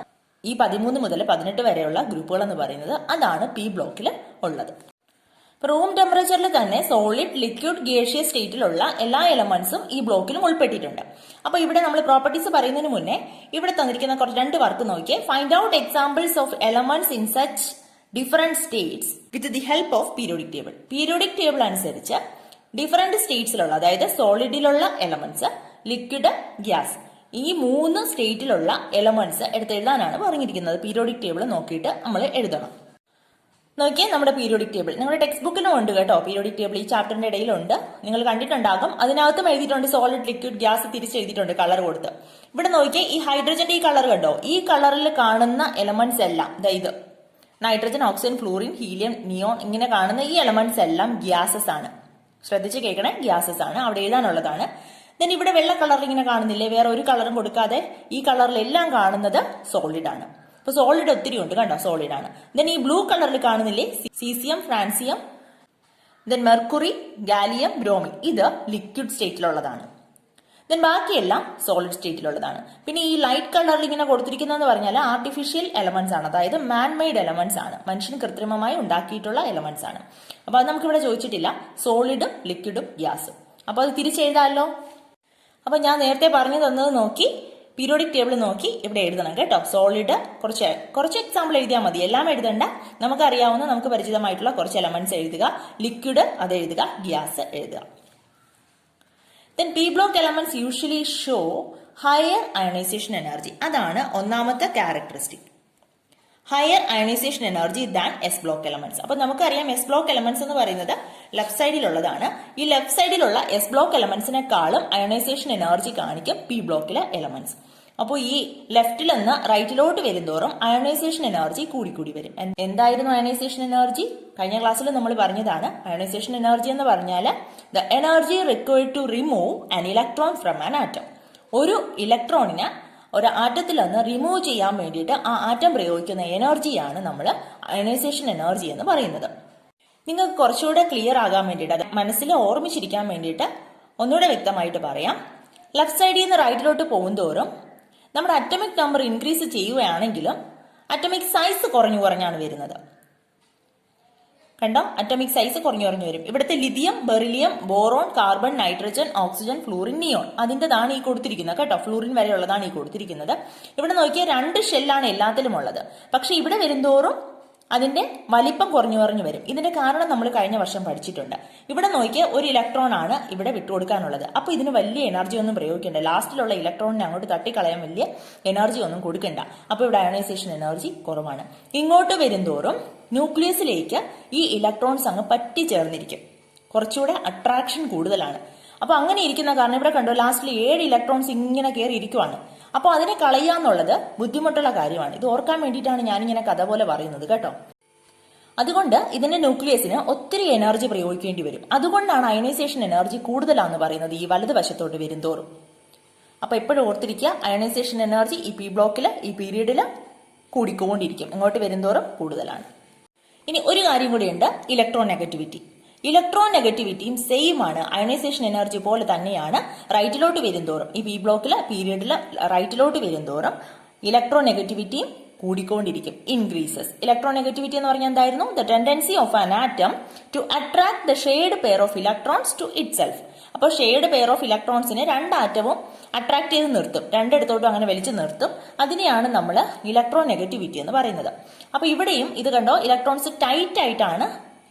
ഈ 13 മുതൽ 18 വരെയുള്ള ഗ്രൂപ്പുകൾ എന്ന് പറയുന്നത്. അതാണ് പി ബ്ലോക്കിൽ ഉള്ളത്. റൂം ടെമ്പറേച്ചറിൽ തന്നെ സോളിഡ്, ലിക്വിഡ്, ഗേഷ്യസ് സ്റ്റേറ്റിലുള്ള എല്ലാ എലമെന്റ്സും ഈ ബ്ലോക്കിലും ഉൾപ്പെട്ടിട്ടുണ്ട്. അപ്പൊ ഇവിടെ നമ്മൾ പ്രോപ്പർട്ടീസ് പറയുന്നതിന് മുന്നേ ഇവിടെ തന്നിരിക്കുന്ന കുറച്ച് 2 വർക്ക് നോക്കിയേ. Find out examples of elements in such different States with the help of periodic table. Periodic table അനുസരിച്ച് ഡിഫറെന്റ് സ്റ്റേറ്റ്സിലുള്ള, അതായത് സോളിഡിലുള്ള എലമെന്റ്സ്, ലിക്വിഡ്, ഗ്യാസ്, ഈ 3 സ്റ്റേറ്റിലുള്ള എലമെന്റ്സ് എടുത്തെഴുതാനാണ് പറഞ്ഞിരിക്കുന്നത്. പീരിയോഡിക് ടേബിൾ നോക്കിയിട്ട് നമ്മൾ എഴുതണം. നോക്കിയാൽ നമ്മുടെ പീരിയോഡിക് ടേബിൾ നിങ്ങളുടെ ടെക്സ്റ്റ് ബുക്കിലും ഉണ്ട് കേട്ടോ. പീരിയോഡിക് ടേബിൾ ഈ ചാപ്റ്ററിന്റെ ഇടയിലുണ്ട്, നിങ്ങൾ കണ്ടിട്ടുണ്ടാകും. അതിനകത്തും എഴുതിയിട്ടുണ്ട് സോളിഡ്, ലിക്വിഡ്, ഗ്യാസ് തിരിച്ചെഴുതിയിട്ടുണ്ട് കളർ കൊടുത്ത്. ഇവിടെ നോക്കിയാൽ ഈ ഹൈഡ്രജന്റെ ഈ കളർ കണ്ടോ, ഈ കളറിൽ കാണുന്ന എലമെന്റ്സ് എല്ലാം ഇത് nitrogen, oxygen, fluorine, helium, neon ഇങ്ങനെ കാണുന്ന ഈ എലമെന്റ്സ് എല്ലാം ഗ്യാസസ് ആണ്. ശ്രദ്ധിച്ച് കേൾക്കണേ, ഗ്യാസസ് ആണ്, അവിടെ എഴുതാനുള്ളതാണ്. ദെൻ ഇവിടെ വെള്ള കളറിൽ ഇങ്ങനെ കാണുന്നില്ലേ, വേറെ ഒരു കളറും കൊടുക്കാതെ ഈ കളറിലെല്ലാം കാണുന്നത് സോളിഡ് ആണ്. അപ്പൊ സോളിഡ് ഒത്തിരി ഉണ്ട് കണ്ടോ, സോളിഡ് ആണ്. ദെൻ ഈ ബ്ലൂ കളറിൽ കാണുന്നില്ലേ caesium, francium, then mercury, gallium, bromine, ഇത് ലിക്വിഡ് സ്റ്റേറ്റിലുള്ളതാണ്. ദെൻ ബാക്കിയെല്ലാം സോളിഡ് സ്റ്റേറ്റിലുള്ളതാണ്. പിന്നെ ഈ ലൈറ്റ് കളറിൽ ഇങ്ങനെ കൊടുത്തിരിക്കുന്നതെന്ന് പറഞ്ഞാൽ ആർട്ടിഫിഷ്യൽ എലമെന്റ്സ് ആണ്, അതായത് മാൻ മെയ്ഡ് എലമെന്റ്സ് ആണ്, മനുഷ്യന് കൃത്രിമമായി ഉണ്ടാക്കിയിട്ടുള്ള എലമെന്റ്സ് ആണ്. അപ്പൊ അത് നമുക്കിവിടെ ചോദിച്ചിട്ടില്ല, സോളിഡും ലിക്വിഡും ഗ്യാസും. അപ്പൊ അത് തിരിച്ചെഴുതാമല്ലോ. അപ്പൊ ഞാൻ നേരത്തെ പറഞ്ഞു തന്നത് നോക്കി പീരിയോഡിക് ടേബിൾ നോക്കി ഇവിടെ എഴുതണം കേട്ടോ. സോളിഡ് കുറച്ച് എക്സാമ്പിൾ എഴുതിയാൽ മതി, എല്ലാം എഴുതണ്ട. നമുക്കറിയാവുന്ന, നമുക്ക് പരിചിതമായിട്ടുള്ള കുറച്ച് എലമെന്റ്സ് എഴുതുക. ലിക്വിഡ് അത് എഴുതുക, ഗ്യാസ് എഴുതുക. Then P block elements usually show higher ionization energy. അതാണ് ഒന്നാമത്തെ ക്യാരക്ടറിസ്റ്റിക്. Higher ionisation energy than S block elements. അപ്പൊ നമുക്കറിയാം എസ് ബ്ലോക്ക് എലമെന്റ്സ് എന്ന് പറയുന്നത് ലെഫ്റ്റ് സൈഡിലുള്ളതാണ്. ഈ ലെഫ്റ്റ് സൈഡിലുള്ള എസ് ബ്ലോക്ക് എലമെന്റ്സിനെക്കാളും അയണൈസേഷൻ എനർജി കാണിക്കും പി ബ്ലോക്കിലെ എലമെന്റ്സ്. അപ്പോൾ ഈ ലെഫ്റ്റിൽ നിന്ന് റൈറ്റിലോട്ട് വരുന്തോറും അയണൈസേഷൻ എനർജി കൂടിക്കൂടി വരും. എന്തായിരുന്നു അയണൈസേഷൻ എനർജി? കഴിഞ്ഞ ക്ലാസ്സിൽ നമ്മൾ പറഞ്ഞതാണ്. അയണൈസേഷൻ എനർജി എന്ന് പറഞ്ഞാൽ the energy required to remove an electron from an atom. ഒരു ഇലക്ട്രോണിനെ ഒരു ആറ്റത്തിൽ നിന്ന് റിമൂവ് ചെയ്യാൻ വേണ്ടിയിട്ട് ആ ആറ്റം പ്രയോഗിക്കുന്ന എനർജിയാണ് നമ്മൾ അയണൈസേഷൻ എനർജി എന്ന് പറയുന്നത്. നിങ്ങൾക്ക് കുറച്ചുകൂടെ ക്ലിയർ ആകാൻ വേണ്ടിയിട്ട്, അത് മനസ്സിൽ ഓർമ്മിച്ചിരിക്കാൻ വേണ്ടിയിട്ട് ഒന്നുകൂടെ വ്യക്തമായിട്ട് പറയാം. ലെഫ്റ്റ് സൈഡിൽ നിന്ന് റൈറ്റിലോട്ട് പോകുന്തോറും നമ്മുടെ അറ്റമിക് നമ്പർ ഇൻക്രീസ് ചെയ്യുകയാണെങ്കിലും അറ്റമിക് സൈസ് കുറഞ്ഞു കുറഞ്ഞാണ് വരുന്നത്. കണ്ടോ, അറ്റോമിക് സൈസ് കുറഞ്ഞു വരും. ഇവിടുത്തെ lithium, beryllium, boron, carbon, nitrogen, oxygen, fluorine, neon അതിൻ്റെതാണ് ഈ കൊടുത്തിരിക്കുന്നത് കേട്ടോ. ഫ്ലൂറിൻ വരെയുള്ളതാണ് ഈ കൊടുത്തിരിക്കുന്നത്. ഇവിടെ നോക്കിയാൽ 2 ഷെല്ലാണ് എല്ലാത്തിലും ഉള്ളത്. പക്ഷെ ഇവിടെ വരുന്തോറും അതിന്റെ വലിപ്പം കുറഞ്ഞു വരും. ഇതിന്റെ കാരണം നമ്മൾ കഴിഞ്ഞ വർഷം പഠിച്ചിട്ടുണ്ട്. ഇവിടെ നോക്കിയാൽ ഒരു ഇലക്ട്രോൺ ആണ് ഇവിടെ വിട്ടുകൊടുക്കാനുള്ളത്. അപ്പൊ ഇതിന് വലിയ എനർജി ഒന്നും പ്രയോഗിക്കേണ്ട. ലാസ്റ്റിലുള്ള ഇലക്ട്രോണിനെ അങ്ങോട്ട് തട്ടിക്കളയാൻ വലിയ എനർജി ഒന്നും കൊടുക്കണ്ട. അപ്പൊ ഇവിടെ അയണൈസേഷൻ എനർജി കുറവാണ്. ഇങ്ങോട്ട് വരുന്തോറും ന്യൂക്ലിയസിലേക്ക് ഈ ഇലക്ട്രോൺസ് അങ്ങ് പറ്റി ചേർന്നിരിക്കും. കുറച്ചുകൂടെ അട്രാക്ഷൻ കൂടുതലാണ്. അപ്പൊ അങ്ങനെ ഇരിക്കുന്ന കാരണം ഇവിടെ കണ്ടോ, ലാസ്റ്റിൽ 7 ഇലക്ട്രോൺസ് ഇങ്ങനെ കയറി ഇരിക്കുവാണ്. അപ്പോൾ അതിനെ കളയാന്നുള്ളത് ബുദ്ധിമുട്ടുള്ള കാര്യമാണ്. ഇത് ഓർക്കാൻ വേണ്ടിയിട്ടാണ് ഞാനിങ്ങനെ കഥ പോലെ പറയുന്നത് കേട്ടോ. അതുകൊണ്ട് ഇതിന്റെ ന്യൂക്ലിയസിന് ഒത്തിരി എനർജി പ്രയോഗിക്കേണ്ടി വരും. അതുകൊണ്ടാണ് അയണൈസേഷൻ എനർജി കൂടുതലാണെന്ന് പറയുന്നത് ഈ വലതുവശത്തോട്ട് വരുന്തോറും. അപ്പൊ എപ്പോഴും ഓർത്തിരിക്കുക, അയണൈസേഷൻ എനർജി ഈ പി ബ്ലോക്കിൽ ഈ പീരീഡിൽ കൂടിക്കൊണ്ടിരിക്കും. ഇങ്ങോട്ട് വരുന്തോറും കൂടുതലാണ്. ഇനി ഒരു കാര്യം കൂടിയുണ്ട്, ഇലക്ട്രോൺ നെഗറ്റിവിറ്റി. ഇലക്ട്രോൺ നെഗറ്റിവിറ്റിയും സെയിം ആണ്, അയണൈസേഷൻ എനർജി പോലെ തന്നെയാണ്. റൈറ്റിലോട്ട് വരുന്തോറും ഈ പി ബ്ലോക്കില് പീരീഡിൽ റൈറ്റിലോട്ട് വരുന്തോറും ഇലക്ട്രോൺ നെഗറ്റിവിറ്റിയും കൂടിക്കൊണ്ടിരിക്കും, ഇൻക്രീസസ്. ഇലക്ട്രോൺ നെഗറ്റിവിറ്റി എന്ന് പറഞ്ഞാൽ എന്തായിരുന്നു? The tendency of an atom to attract the shared pair of electrons to itself. അപ്പോൾ ഷെയ്ഡ് പെയർ ഓഫ് ഇലക്ട്രോൺസിനെ 2 ആറ്റവും അട്രാക്ട് ചെയ്ത് നിർത്തും, 2 ഇടത്തോട്ടും അങ്ങനെ വലിച്ചു നിർത്തും. അതിനെയാണ് നമ്മൾ ഇലക്ട്രോൺ നെഗറ്റിവിറ്റി എന്ന് പറയുന്നത്. അപ്പൊ ഇവിടെയും ഇത് കണ്ടോ, ഇലക്ട്രോൺസ് ടൈറ്റ് ആയിട്ടാണ്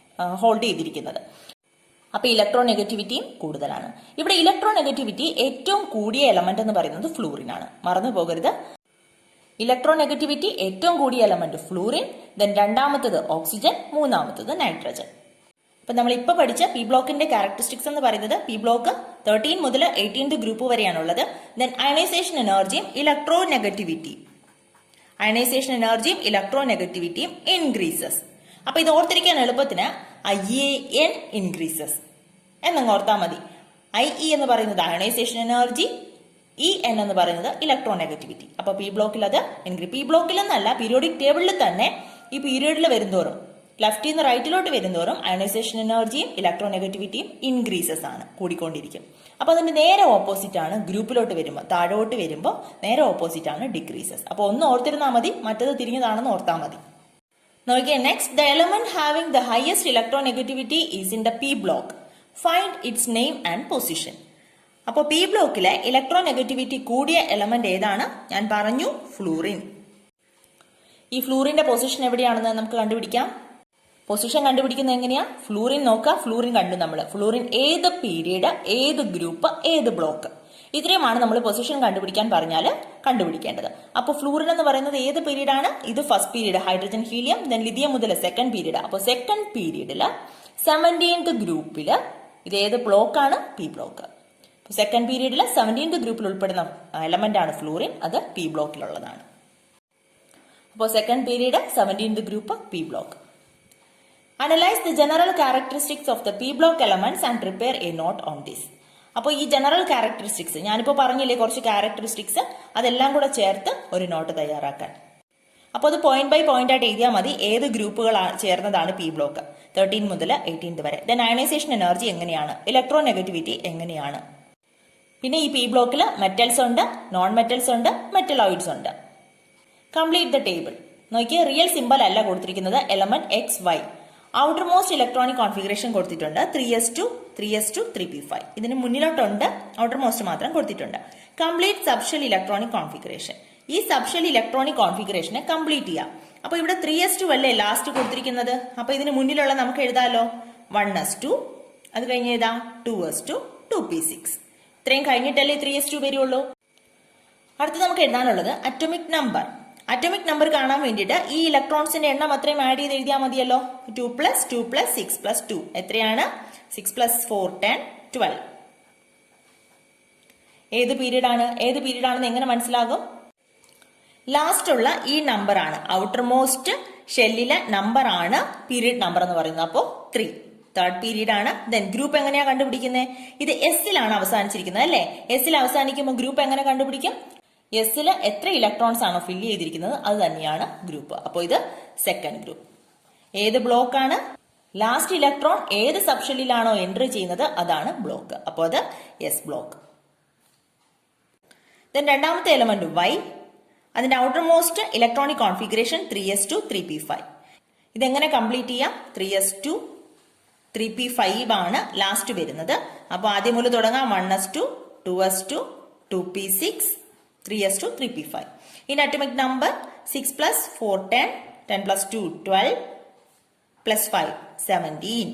ഹോൾഡ് ചെയ്തിരിക്കുന്നത്. അപ്പൊ ഇലക്ട്രോനെഗറ്റിവിറ്റിയും കൂടുതലാണ്. ഇവിടെ ഇലക്ട്രോനെഗറ്റിവിറ്റി ഏറ്റവും കൂടിയ എലമെന്റ് എന്ന് പറയുന്നത് ഫ്ലൂറിൻ ആണ്. മറന്നു പോകരുത്. ഇലക്ട്രോനെഗറ്റിവിറ്റി ഏറ്റവും കൂടിയ എലമെന്റ് ഫ്ലൂറിൻ, ദെൻ രണ്ടാമത്തത് ഓക്സിജൻ, മൂന്നാമത്തത് നൈട്രജൻ. അപ്പൊ നമ്മൾ ഇപ്പൊ പഠിച്ച പി ബ്ലോക്കിന്റെ ക്യാരക്ടറിസ്റ്റിക്സ് എന്ന് പറയുന്നത് പി ബ്ലോക്ക് 13 മുതൽ 18th ഗ്രൂപ്പ് വരെയാണുള്ളത്. ദെൻ അയണൈസേഷൻ എനർജിയും ഇലക്ട്രോനെഗറ്റിവിറ്റിയും ഇൻക്രീസസ്. അപ്പൊ ഇത് ഓർത്തിരിക്കാൻ എളുപ്പത്തിന് IAN ഇൻക്രീസസ് എന്നങ്ങ് ഓർത്താൽ മതി. IE എന്ന് പറയുന്നത് അയണൈസേഷൻ എനർജി, EN എന്ന് പറയുന്നത് ഇലക്ട്രോനെഗറ്റിവിറ്റി. അപ്പൊ പി ബ്ലോക്കിൽ അത് പി ബ്ലോക്കിൽ എന്നല്ല, പീരിയോഡിക് ടേബിളിൽ തന്നെ ഈ പീരിയഡിൽ വരുന്തോറും ലെഫ്റ്റിൽ നിന്ന് റൈറ്റിലോട്ട് വരുന്തോറും അയണൈസേഷൻ എനർജിയും ഇലക്ട്രോനെഗറ്റിവിറ്റിയും ഇൻക്രീസസ് ആണ്, കൂടിക്കൊണ്ടിരിക്കും. അപ്പൊ അതിന്റെ നേരെ ഓപ്പോസിറ്റ് ആണ് ഗ്രൂപ്പിലോട്ട് വരുമ്പോൾ, താഴോട്ട് വരുമ്പോൾ നേരെ ഓപ്പോസിറ്റ് ആണ് ഡിക്രീസസ്. അപ്പൊ ഒന്ന് ഓർത്തിരുന്നാൽ മതി, മറ്റത് തിരിഞ്ഞതാണെന്ന് ഓർത്താൽ മതി. നോക്കിയേ, next the element having the highest electronegativity is in the P block. Find it's name and position. അപ്പോൾ പി ബ്ലോക്കിലെ ഇലക്ട്രോനെഗറ്റിവിറ്റി കൂടിയ എലമെന്റ് ഏതാണ്? ഞാൻ പറഞ്ഞു ഫ്ലൂറിൻ. ഈ ഫ്ലൂറിന്റെ പൊസിഷൻ എവിടെയാണെന്ന് നമുക്ക് കണ്ടുപിടിക്കാം. പൊസിഷൻ കണ്ടുപിടിക്കുന്നത് എങ്ങനെയാ? ഫ്ലൂറിൻ നോക്കുക, ഫ്ലൂറിൻ കണ്ടു നമ്മൾ. ഫ്ലൂറിൻ ഏത് പീരീഡ്, ഏത് ഗ്രൂപ്പ്, ഏത് ബ്ലോക്ക്, ഇത്രയുമാണ് നമ്മൾ പൊസിഷൻ കണ്ടുപിടിക്കാൻ പറഞ്ഞാൽ കണ്ടുപിടിക്കേണ്ടത്. അപ്പോൾ ഫ്ലൂറിൻ എന്ന് പറയുന്നത് ഏത് പീരീഡ് ആണ്? ഇത് first period, hydrogen helium, then lithium മുതൽ സെക്കൻഡ് പീരീഡ്. അപ്പോൾ സെക്കൻഡ് പീരീഡില് 17th ഗ്രൂപ്പില് ഇത് ഏത് ബ്ലോക്ക് ആണ്? P block. സെക്കൻഡ് പീരീഡിൽ 17th ഗ്രൂപ്പിൽ ഉൾപ്പെടുന്ന എലമെന്റ് ആണ് ഫ്ലൂറിൻ, അത് പി ബ്ലോക്കിലുള്ളതാണ്. അപ്പോൾ second period 17th group P block. Analyse the general characteristics of the P block elements and prepare a note on this. അപ്പോൾ ഈ ജനറൽ ക്യാരക്ടറിസ്റ്റിക്സ് ഞാനിപ്പോൾ പറഞ്ഞില്ലേ, കുറച്ച് ക്യാരക്ടറിസ്റ്റിക്സ്, അതെല്ലാം കൂടെ ചേർത്ത് ഒരു നോട്ട് തയ്യാറാക്കാൻ. അപ്പോൾ അത് പോയിന്റ് ബൈ പോയിന്റ് ആയിട്ട് എഴുതിയാൽ മതി. ഏത് ഗ്രൂപ്പുകൾ ചേർന്നതാണ് പി ബ്ലോക്ക് 13 മുതൽ 18th വരെ. ദെൻ അയണൈസേഷൻ എനർജി എങ്ങനെയാണ്, ഇലക്ട്രോനെഗറ്റിവിറ്റി എങ്ങനെയാണ്. പിന്നെ ഈ പി ബ്ലോക്കിൽ മെറ്റൽസ് ഉണ്ട്, നോൺ മെറ്റൽസ് ഉണ്ട്, മെറ്റലോയിഡ്സ് ഉണ്ട്. Complete the table. നോക്കിയേ, റിയൽ സിമ്പൽ അല്ല കൊടുത്തിരിക്കുന്നത്, element XY. Outer most electronic configuration കൊടുത്തിട്ടുണ്ട് 3s2 3s2 3p5. ഇതിന് മുന്നിലോട്ടുണ്ട്, ഔട്ടർ മോസ്റ്റ് മാത്രം കൊടുത്തിട്ടുണ്ട്. Complete subshell electronic configuration. ഈ സബ്ഷെൽ ഇലക്ട്രോണിക് കോൺഫിഗറേഷനെ കംപ്ലീറ്റ് ചെയ്യാം. അപ്പൊ ഇവിടെ 3s2 അല്ലേ ലാസ്റ്റ് കൊടുത്തിരിക്കുന്നത്. അപ്പൊ ഇതിന് മുന്നിലുള്ള നമുക്ക് എഴുതാലോ 1s2, അത് കഴിഞ്ഞ് എഴുതാം 2s2 2p6. ഇത്രയും കഴിഞ്ഞിട്ടല്ലേ 3s2 വരുള്ളൂ. അടുത്ത് നമുക്ക് എഴുതാനുള്ളത് അറ്റോമിക് നമ്പർ. അറ്റോമിക് നമ്പർ കാണാൻ വേണ്ടിയിട്ട് ഈ ഇലക്ട്രോൺസിന്റെ എണ്ണം അത്രയും ആഡ് ചെയ്ത് എഴുതിയാൽ മതിയല്ലോ. 2 + 2 + 6 + 2 എത്രയാണ്? 6 + 4 10 12. ഏത് പീരീഡ് ആണെന്ന് എങ്ങനെ മനസ്സിലാകും? ലാസ്റ്റ് ഉള്ള ഈ നമ്പർ ആണ്, ഔട്ടർ മോസ്റ്റ് ഷെല്ലിലെ നമ്പർ ആണ് പീരീഡ് നമ്പർ എന്ന് പറയുന്നത്. അപ്പോൾ 3 തേർഡ് പീരീഡ് ആണ്. ദെൻ ഗ്രൂപ്പ് എങ്ങനെയാ കണ്ടുപിടിക്കുന്നത്? ഇത് എസിലാണ് അവസാനിച്ചിരിക്കുന്നത് അല്ലേ. എസിൽ അവസാനിക്കുമ്പോൾ ഗ്രൂപ്പ് എങ്ങനെ കണ്ടുപിടിക്കും? എസിൽ എത്ര ഇലക്ട്രോൺസ് ആണോ ഫില്ല് ചെയ്തിരിക്കുന്നത് അത് തന്നെയാണ് ഗ്രൂപ്പ്. അപ്പോൾ ഇത് സെക്കൻഡ് ഗ്രൂപ്പ്. ഏത് ബ്ലോക്ക് ആണ്? ലാസ്റ്റ് ഇലക്ട്രോൺ ഏത് സബ്ഷെല്ലിലാണോ എൻട്രി ചെയ്യുന്നത് അതാണ് ബ്ലോക്ക്. അപ്പോൾ അത് എസ് ബ്ലോക്ക്. ദെൻ രണ്ടാമത്തെ എലമെന്റ് Y. അതിന്റെ outer most electronic configuration 3s2 3p5. ഇതെങ്ങനെ കംപ്ലീറ്റ് ചെയ്യാം? 3s2 3p5 ആണ് ലാസ്റ്റ് വരുന്നത്. അപ്പോൾ ആദ്യം മുതൽ തുടങ്ങാം. 1s2 2s2 2p6 3s2 3p5. In atomic number 6 + 4 10 10 + 2 12 + 5 17.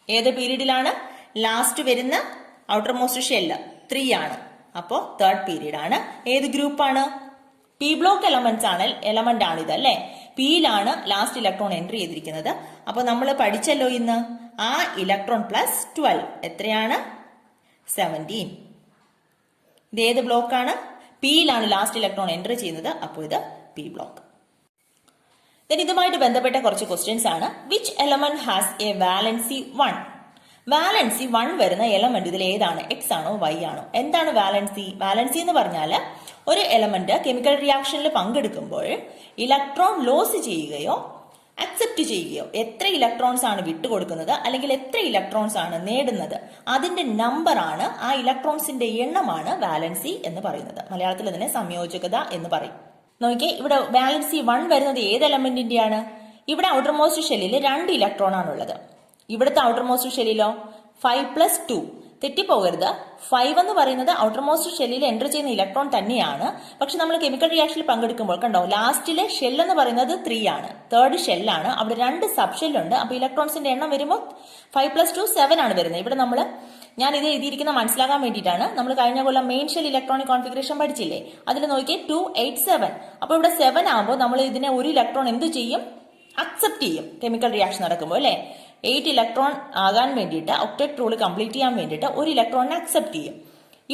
ഏത് പീരീഡിലാണ്? ലാസ്റ്റ് വരുന്ന ഔട്ടർ മോസ്റ്റ് ഷെല്ല് 3 ആണ്. അപ്പോൾ തേർഡ് പീരീഡ് ആണ്. ഏത് ഗ്രൂപ്പാണ്? പി ബ്ലോക്ക് എലമെന്റ് ആണ് ഇത് അല്ലേ. പിയിലാണ് ലാസ്റ്റ് ഇലക്ട്രോൺ എൻട്രി ചെയ്തിരിക്കുന്നത്. അപ്പോൾ നമ്മൾ പഠിച്ചല്ലോ ഇന്ന്, ആ ഇലക്ട്രോൺ +12 എത്രയാണ്? 17. ഇത് ഏത് ബ്ലോക്കാണ്? പിയിലാണ് ലാസ്റ്റ് ഇലക്ട്രോൺ എൻട്രി ചെയ്യുന്നത്. അപ്പോൾ ഇത് പി ബ്ലോക്ക്. ഇതുമായിട്ട് ബന്ധപ്പെട്ട കുറച്ച് ക്വസ്റ്റ്യൻസ് ആണ്. Which element has A valency 1? Valency 1 വരുന്ന എലമെന്റ് ഇതിൽ ഏതാണ്? എക്സ് ആണോ വൈ ആണോ? എന്താണ് വാലൻസി? വാലൻസി എന്ന് പറഞ്ഞാൽ ഒരു എലമെന്റ് കെമിക്കൽ റിയാക്ഷനിൽ പങ്കെടുക്കുമ്പോൾ ഇലക്ട്രോൺ ലോസ് ചെയ്യുകയോ അക്സെപ്റ്റ് ചെയ്യുകയോ, എത്ര ഇലക്ട്രോൺസ് ആണ് വിട്ടുകൊടുക്കുന്നത് അല്ലെങ്കിൽ എത്ര ഇലക്ട്രോൺസ് ആണ് നേടുന്നത്, അതിന്റെ നമ്പർ ആണ്, ആ ഇലക്ട്രോൺസിന്റെ എണ്ണമാണ് വാലൻസി എന്ന് പറയുന്നത്. മലയാളത്തിൽ അതിനെ സംയോജകത എന്ന് പറയും. നോക്കിയേ, ഇവിടെ വാലൻസി 1 വരുന്നത് ഏത് എലമെന്റിന്റെയാണ്? ഇവിടെ ഔട്ടർ മോസ്റ്റ് ഷെല്ലിൽ 2 ഇലക്ട്രോൺ ആണുള്ളത്. ഇവിടുത്തെ ഔട്ടർ മോസ്റ്റ് ഷെല്ലിലോ 5 + 2 തെറ്റിപ്പോകരുത്. 5 എന്ന് പറയുന്നത് ഔട്ടർ മോസ്റ്റ് ഷെല്ലിൽ എൻ്റർ ചെയ്യുന്ന ഇലക്ട്രോൺ തന്നെയാണ്. പക്ഷെ നമ്മൾ കെമിക്കൽ റിയാക്ഷനിൽ പങ്കെടുക്കുമ്പോൾ കണ്ടോ, ലാസ്റ്റിലെ ഷെൽ എന്ന് പറയുന്നത് 3 ആണ്, തേർഡ് ഷെല്ലാണ്. അവിടെ 2 സബ് ഷെല്ലുണ്ട്. അപ്പൊ ഇലക്ട്രോൺസിന്റെ എണ്ണം വരുമ്പോൾ 5 + 2 7 ആണ് വരുന്നത്. ഇവിടെ ഞാൻ ഇത് എഴുതിയിരിക്കുന്ന മനസ്സിലാക്കാൻ വേണ്ടിയിട്ടാണ്. നമ്മൾ കഴിഞ്ഞ കൊല്ലം മെയിൻ ഷെൽ ഇലക്ട്രോണിക് കോൺഫിഗറേഷൻ പഠിച്ചില്ലേ, അതിൽ നോക്കിയേ 2 8 7. അപ്പൊ ഇവിടെ 7 ആകുമ്പോൾ നമ്മൾ ഇതിനെ ഒരു ഇലക്ട്രോൺ എന്ത് ചെയ്യും, അക്സെപ്റ്റ് ചെയ്യും കെമിക്കൽ റിയാക്ഷൻ നടക്കുമ്പോൾ അല്ലെ. 8 ഇലക്ട്രോൺ ആകാൻ വേണ്ടിയിട്ട്, ഒക്ടറ്റ് റൂൾ കംപ്ലീറ്റ് ചെയ്യാൻ വേണ്ടിയിട്ട് ഒരു ഇലക്ട്രോണിനെ അക്സെപ്റ്റ് ചെയ്യും.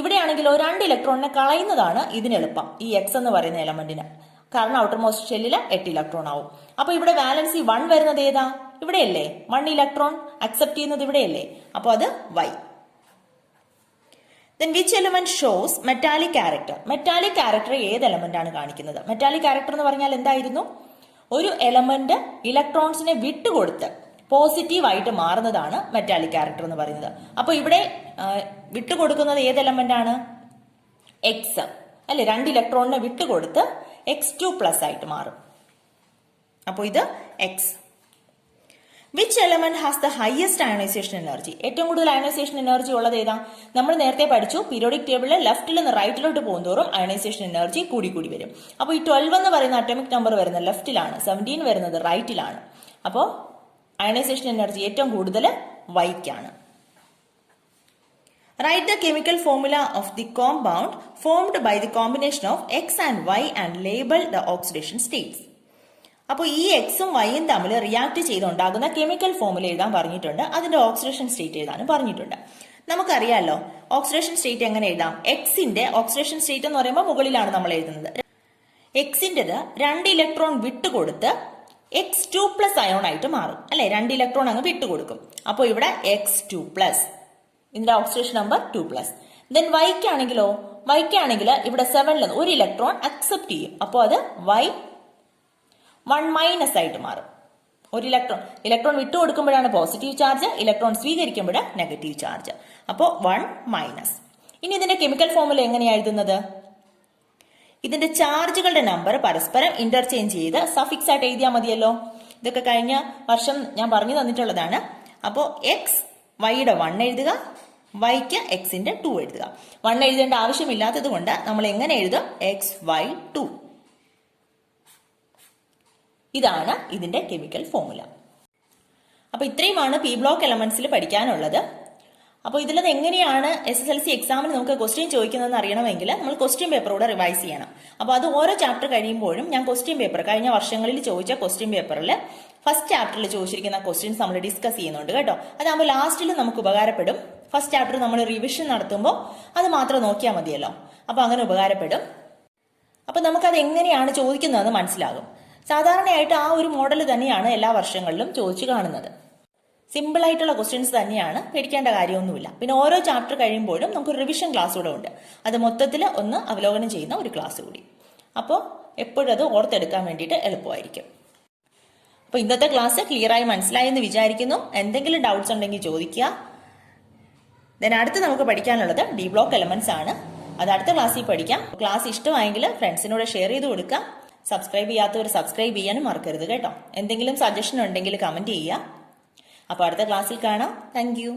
ഇവിടെയാണെങ്കിലോ 2 ഇലക്ട്രോണിനെ കളയുന്നതാണ് ഇതിനെളുപ്പം, ഈ എക്സ് എന്ന് പറയുന്ന എലമെന്റിന്. കാരണം ഔട്ടർ മോസ്റ്റ് ഷെല്ലിൽ 8 ഇലക്ട്രോൺ ആവും. അപ്പൊ ഇവിടെ വാലൻസി 1 വരുന്നത് ഏതാ, ഇവിടെയല്ലേ. 1 ഇലക്ട്രോൺ അക്സെപ്റ്റ് ചെയ്യുന്നത് ഇവിടെയല്ലേ. അപ്പൊ അത് Y. Then which element shows metallic character? Metallic character ഏത് എലമെന്റ് ആണ് കാണിക്കുന്നത്? മെറ്റാലിക് ക്യാരക്ടർ എന്ന് പറഞ്ഞാൽ എന്തായിരുന്നു? ഒരു എലമെന്റ് ഇലക്ട്രോൺസിനെ വിട്ടുകൊടുത്ത് പോസിറ്റീവായിട്ട് മാറുന്നതാണ് മെറ്റാലിക് ക്യാരക്ടർ എന്ന് പറയുന്നത്. അപ്പൊ ഇവിടെ വിട്ടുകൊടുക്കുന്നത് ഏത് എലമെന്റ് ആണ്? എക്സ് അല്ലെ. 2 ഇലക്ട്രോണിനെ വിട്ടുകൊടുത്ത് X2+ ആയിട്ട് മാറും. അപ്പൊ ഇത് X. Which element has the highest ionisation energy? ഏറ്റവും കൂടുതൽ അയണൈസേഷൻ എനർജി ഉള്ളത് ഏതാ? നമ്മൾ നേരത്തെ പഠിച്ചു, പീരിയോഡിക് ടേബിളിൽ ലെഫ്റ്റിൽ നിന്ന് റൈറ്റിലോട്ട് പോകുന്തോറും അയണൈസേഷൻ എനർജി കൂടി വരും. അപ്പോൾ ഈ 12 എന്ന് പറയുന്ന അറ്റോമിക് നമ്പർ വരുന്നത് ലെഫ്റ്റിലാണ്, 17 വരുന്നത് റൈറ്റിലാണ്. അപ്പോൾ അയണൈസേഷൻ എനർജി ഏറ്റവും കൂടുതൽ വൈക്കാണ്. Write the chemical formula of the compound formed by the combination of X and Y and label the oxidation states. അപ്പോൾ ഈ എക്സും വൈയും തമ്മിൽ റിയാക്ട് ചെയ്തുണ്ടാകുന്ന കെമിക്കൽ ഫോർമുല എഴുതാൻ പറഞ്ഞിട്ടുണ്ട്. അതിന്റെ ഓക്സിഡേഷൻ സ്റ്റേറ്റ് എഴുതാനും പറഞ്ഞിട്ടുണ്ട്. നമുക്കറിയാലോ ഓക്സിഡേഷൻ സ്റ്റേറ്റ് എങ്ങനെ എഴുതാം. എക്സിന്റെ ഓക്സിഡേഷൻ സ്റ്റേറ്റ് എന്ന് പറയുമ്പോൾ മുകളിലാണ് നമ്മൾ എഴുതുന്നത്. എക്സിൻ്റെത് 2 ഇലക്ട്രോൺ വിട്ടുകൊടുത്ത് X2+ അയോൺ ആയിട്ട് മാറും അല്ലെ. 2 ഇലക്ട്രോൺ അങ്ങ് വിട്ടുകൊടുക്കും. അപ്പോൾ ഇവിടെ X2+, ഇതിന്റെ ഓക്സിഡേഷൻ നമ്പർ 2+. ദെൻ വൈക്കാണെങ്കിലോ, വൈക്കാണെങ്കിൽ ഇവിടെ 7 ഒരു ഇലക്ട്രോൺ അക്സെപ്റ്റ് ചെയ്യും. അപ്പോൾ അത് Y1- ആയിട്ട് മാറും. ഒരു ഇലക്ട്രോൺ വിട്ടുകൊടുക്കുമ്പോഴാണ് പോസിറ്റീവ് ചാർജ്, ഇലക്ട്രോൺ സ്വീകരിക്കുമ്പോൾ നെഗറ്റീവ് ചാർജ്. അപ്പോൾ 1-. ഇനി ഇതിന്റെ കെമിക്കൽ ഫോർമുല എങ്ങനെയാണ് എഴുതുന്നത്? ഇതിന്റെ ചാർജുകളുടെ നമ്പർ പരസ്പരം ഇന്റർചേഞ്ച് ചെയ്ത് സഫിക്സ് ആയിട്ട് എഴുതിയാൽ മതിയല്ലോ. ഇതൊക്കെ കഴിഞ്ഞ വർഷം ഞാൻ പറഞ്ഞു തന്നിട്ടുള്ളതാണ്. അപ്പോൾ എക്സ് വൈയുടെ 1 എഴുതുക, വൈക്ക് എക്സിന്റെ 2 എഴുതുക. 1 എഴുതേണ്ട ആവശ്യമില്ലാത്തത് കൊണ്ട് നമ്മൾ എങ്ങനെ എഴുതും? XY2. ഇതാണ് ഇതിന്റെ കെമിക്കൽ ഫോർമുല. അപ്പൊ ഇത്രയുമാണ് പി ബ്ലോക്ക് എലമെന്റ്സിൽ പഠിക്കാനുള്ളത്. അപ്പോൾ ഇതിലത് എങ്ങനെയാണ് SSLC എക്സാമിന് നമുക്ക് ക്വസ്റ്റ്യൻ ചോദിക്കുന്നതെന്ന് അറിയണമെങ്കിൽ നമ്മൾ ക്വസ്റ്റ്യൻ പേപ്പർ കൂടെ റിവൈസ് ചെയ്യണം. അപ്പോൾ അത് ഓരോ ചാപ്റ്റർ കഴിയുമ്പോഴും ഞാൻ ക്വസ്റ്റ്യൻ പേപ്പർ കഴിഞ്ഞ വർഷങ്ങളിൽ ചോദിച്ച ക്വസ്റ്റ്യൻ പേപ്പറിൽ ഫസ്റ്റ് ചാപ്റ്ററിൽ ചോദിച്ചിരിക്കുന്ന ക്വസ്റ്റ്യൻസ് നമ്മൾ ഡിസ്കസ് ചെയ്യുന്നുണ്ട് കേട്ടോ. അതാകുമ്പോൾ ലാസ്റ്റിൽ നമുക്ക് ഉപകാരപ്പെടും. ഫസ്റ്റ് ചാപ്റ്റർ നമ്മൾ റിവിഷൻ നടത്തുമ്പോൾ അത് മാത്രം നോക്കിയാൽ മതിയല്ലോ. അപ്പോൾ അങ്ങനെ ഉപകാരപ്പെടും. അപ്പോൾ നമുക്കത് എങ്ങനെയാണ് ചോദിക്കുന്നതെന്ന് മനസ്സിലാകും. സാധാരണയായിട്ട് ആ ഒരു മോഡൽ തന്നെയാണ് എല്ലാ വർഷങ്ങളിലും ചോദിച്ചു കാണുന്നത്. സിമ്പിൾ ആയിട്ടുള്ള ക്വസ്റ്റ്യൻസ് തന്നെയാണ്, പേടിക്കേണ്ട കാര്യമൊന്നുമില്ല. പിന്നെ ഓരോ ചാപ്റ്റർ കഴിയുമ്പോഴും നമുക്ക് റിവിഷൻ ക്ലാസ് കൂടെ ഉണ്ട്. അത് മൊത്തത്തിൽ ഒന്ന് അവലോകനം ചെയ്യുന്ന ഒരു ക്ലാസ് കൂടി. അപ്പോൾ എപ്പോഴും അത് ഓർത്തെടുക്കാൻ വേണ്ടിയിട്ട് എളുപ്പമായിരിക്കും. അപ്പോൾ ഇന്നത്തെ ക്ലാസ് ക്ലിയറായി മനസ്സിലായെന്ന് വിചാരിക്കുന്നു. എന്തെങ്കിലും ഡൗട്ട്സ് ഉണ്ടെങ്കിൽ ചോദിക്കുക. ദെൻ അടുത്ത് നമുക്ക് പഠിക്കാനുള്ളത് ഡി ബ്ലോക്ക് എലമെന്റ്സ് ആണ്. അത് അടുത്ത ക്ലാസ്സിൽ പഠിക്കാം. ക്ലാസ് ഇഷ്ടമായെങ്കിൽ ഫ്രണ്ട്സിനോട് ഷെയർ ചെയ്ത് കൊടുക്കുക. സബ്സ്ക്രൈബ് ചെയ്യാത്തവർ സബ്സ്ക്രൈബ് ചെയ്യാനും മറക്കരുത് കേട്ടോ. എന്തെങ്കിലും സജഷൻ ഉണ്ടെങ്കിൽ കമന്റ് ചെയ്യുക. അപ്പോൾ അടുത്ത ക്ലാസ്സിൽ കാണാം. Thank you.